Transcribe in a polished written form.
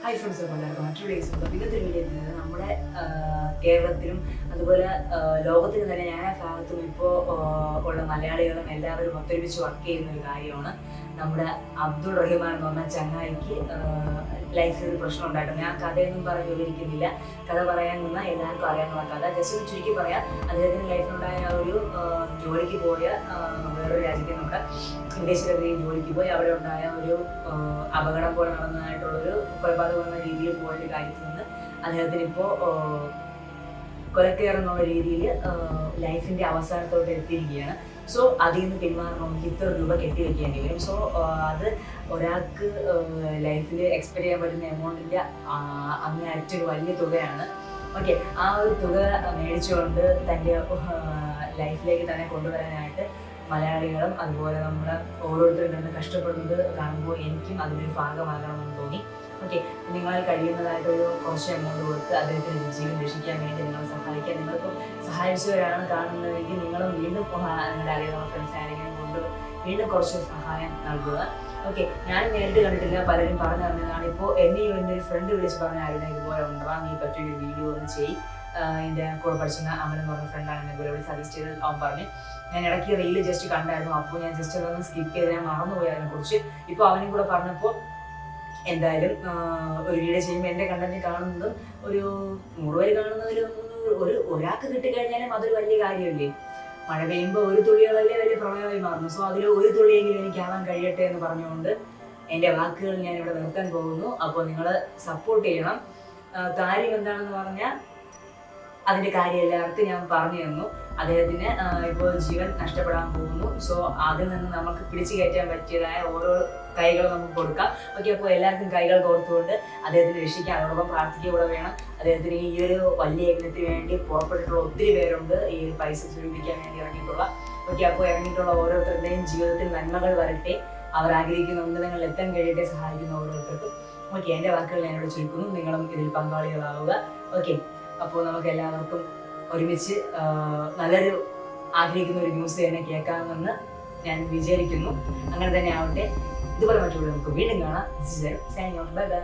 Hi friends, എല്ലാവർക്കും മറ്റൊരു days ഇന്നത്തെ വീഡിയോ എത്തുന്നത് നമ്മുടെ കേരളത്തിലും അതുപോലെ ലോകത്തിലും തന്നെ ഞാൻ ഭാഗത്തും ഇപ്പോൾ ഉള്ള മലയാളികളും എല്ലാവരും ഒത്തൊരുമിച്ച് വർക്ക് ചെയ്യുന്ന ഒരു കാര്യമാണ്. നമ്മുടെ അബ്ദുൾ റഹ്മാൻ എന്ന് പറഞ്ഞ ചങ്ങായിക്ക് ലൈഫിൽ ഒരു പ്രശ്നം ഉണ്ടായിട്ടുണ്ട്. ഞാൻ കഥയൊന്നും പറഞ്ഞ് വിവരിക്കുന്നില്ല. കഥ പറയാൻ നിന്നാൽ എല്ലാവർക്കും അറിയാവുന്ന കഥ. ജസ്റ്റ് ഒന്ന് ചുരുക്കി പറയാം, അദ്ദേഹത്തിൻ്റെ ലൈഫിലുണ്ടായ ഒരു ജോലിക്ക് പോയ വേറൊരു രാജ്യത്തെ നമ്മുടെ വിദേശത്തേക്ക് ജോലിക്ക് പോയി അവിടെ ഉണ്ടായ ഒരു അപകടം പോലെ നടന്നതായിട്ടുള്ളൊരു കൊലപാതകം എന്ന രീതിയിൽ പോയൊരു കാര്യത്തിൽ നിന്ന് അദ്ദേഹത്തിന് ഇപ്പോൾ കൊലക്കേറെന്നുള്ള രീതിയിൽ ലൈഫിൻ്റെ അവസാനത്തോട്ട് എത്തിയിരിക്കുകയാണ്. സോ അതിൽ നിന്ന് പിന്മാറണമെങ്കിൽ ഇത്ര രൂപ കെട്ടിവെക്കേണ്ടി വരും. സോ അത് ഒരാൾക്ക് ലൈഫിൽ എക്സ്പെക്ട് ചെയ്യാൻ പറ്റുന്ന എമൗണ്ടിൻ്റെ അങ്ങേയറ്റൊരു വലിയ തുകയാണ്. ഓക്കെ, ആ ഒരു തുക മേടിച്ചുകൊണ്ട് തൻ്റെ ലൈഫിലേക്ക് തന്നെ കൊണ്ടുവരാനായിട്ട് മലയാളികളും അതുപോലെ നമ്മുടെ ഓരോരുത്തരും കിടന്ന് കഷ്ടപ്പെടുന്നത് കാണുമ്പോൾ എനിക്കും അതിനൊരു ഭാഗമാകണമെന്ന് തോന്നി. ഓക്കെ, നിങ്ങളാൽ കഴിയുന്നതായിട്ടൊരു കുറച്ച് എമൗണ്ട് കൊടുത്ത് അദ്ദേഹത്തിന് ജീവൻ രക്ഷിക്കാൻ വേണ്ടി നിങ്ങളെ സഹായിക്കാൻ, നിങ്ങളിപ്പോൾ സഹായിച്ചവരാണ് കാണുന്നതെങ്കിൽ നിങ്ങളും വീണ്ടും നിങ്ങളുടെ അറിയാവുന്ന ഫ്രണ്ട്സ് ആരെങ്കിലും കൊണ്ട് വീണ്ടും കുറച്ച് സഹായം നൽകുക. ഓക്കെ, ഞാൻ നേരിട്ട് കണ്ടിട്ടില്ല, പലരും പറഞ്ഞു തന്നതാണ്. ഇപ്പോൾ എന്നെ എൻ്റെ ഒരു ഫ്രണ്ട് വിളിച്ച് പറഞ്ഞ ആരുടെ ഇതുപോലെ ഉണ്ടാവാം, നീ പറ്റിയൊരു വീഡിയോ ഒന്ന് ചെയ്യും. എൻ്റെ കൂടെ പഠിച്ചിരുന്ന അമലെന്ന് പറഞ്ഞ ഫ്രണ്ടാണ് എന്നെ ഇതുപോലെ സജസ്റ്റ് ചെയ്ത് അവൻ പറഞ്ഞു. ഞാൻ ഇടയ്ക്ക് റീല് ജസ്റ്റ് കണ്ടായിരുന്നു, അപ്പോൾ ഞാൻ ജസ്റ്റ് അതൊന്ന് സ്കിപ്പ് ചെയ്ത് ഞാൻ മറന്നുപോയി അതിനെക്കുറിച്ച്. ഇപ്പോൾ അവനും കൂടെ പറഞ്ഞപ്പോൾ എന്തായാലും ഒരു വീഡിയോ ചെയ്യുമ്പോൾ എൻ്റെ കണ്ടന്റ് കാണുന്നതും ഒരു 100 പേര് കാണുന്നതിലും ഒരാൾക്ക് കിട്ടിക്കഴിഞ്ഞാലും അതൊരു വലിയ കാര്യമല്ലേ. മഴ പെയ്യുമ്പോൾ ഒരു തുള്ളി വലിയ വലിയ പ്രളയമായി മാറുന്നു. സോ അതിൽ ഒരു തുള്ളിയെങ്കിലും എനിക്കാവാൻ കഴിയട്ടെ എന്ന് പറഞ്ഞുകൊണ്ട് എൻ്റെ വാക്കുകൾ ഞാൻ ഇവിടെ നിർത്താൻ പോകുന്നു. അപ്പോൾ നിങ്ങൾ സപ്പോർട്ട് ചെയ്യണം. കാര്യം എന്താണെന്ന് പറഞ്ഞാൽ അതിൻ്റെ കാര്യം എല്ലാവർക്കും ഞാൻ പറഞ്ഞു തന്നു. അദ്ദേഹത്തിന് ഇപ്പോൾ ജീവൻ നഷ്ടപ്പെടാൻ പോകുന്നു. സോ അതിൽ നിന്ന് നമുക്ക് പിടിച്ചു കയറ്റാൻ പറ്റിയതായ ഓരോ കൈകൾ നമുക്ക് കൊടുക്കാം. ഓക്കെ, അപ്പോൾ എല്ലാവർക്കും കൈകൾ കോർത്തുകൊണ്ട് അദ്ദേഹത്തിന് രക്ഷിക്കാൻ അതോടൊപ്പം പ്രാർത്ഥിക്കുക കൂടെ വേണം. അദ്ദേഹത്തിന് ഈ ഒരു വലിയ യജ്ഞത്തിന് വേണ്ടി പുറപ്പെട്ടിട്ടുള്ള ഒത്തിരി പേരുണ്ട്, ഈ ഒരു പൈസ സ്വരൂപിക്കാൻ വേണ്ടി ഇറങ്ങിയിട്ടുള്ള. ഓക്കെ, അപ്പോൾ ഇറങ്ങിയിട്ടുള്ള ഓരോരുത്തരുടെയും ജീവിതത്തിൽ നന്മകൾ വരട്ടെ, അവർ ആഗ്രഹിക്കുന്ന ഉന്നതങ്ങളിൽ എത്താൻ കഴിയട്ടെ, സഹായിക്കുന്ന ഓരോരുത്തർക്കും. ഓക്കെ, എൻ്റെ വാക്കുകൾ ഞാനിവിടെ ചുരുക്കുന്നു. നിങ്ങളും ഇതിൽ പങ്കാളികളാവുക. ഓക്കെ, അപ്പോൾ നമുക്ക് എല്ലാവർക്കും ഒരുമിച്ച് നല്ലൊരു ആഗ്രഹിക്കുന്ന ഒരു ന്യൂസ് തന്നെ കേൾക്കാമെന്ന് ഞാൻ വിചാരിക്കുന്നു. അങ്ങനെ തന്നെ ആവട്ടെ. ഇതുപോലെ മറ്റുള്ള നമുക്ക് വീണ്ടും കാണാം. Bye bye.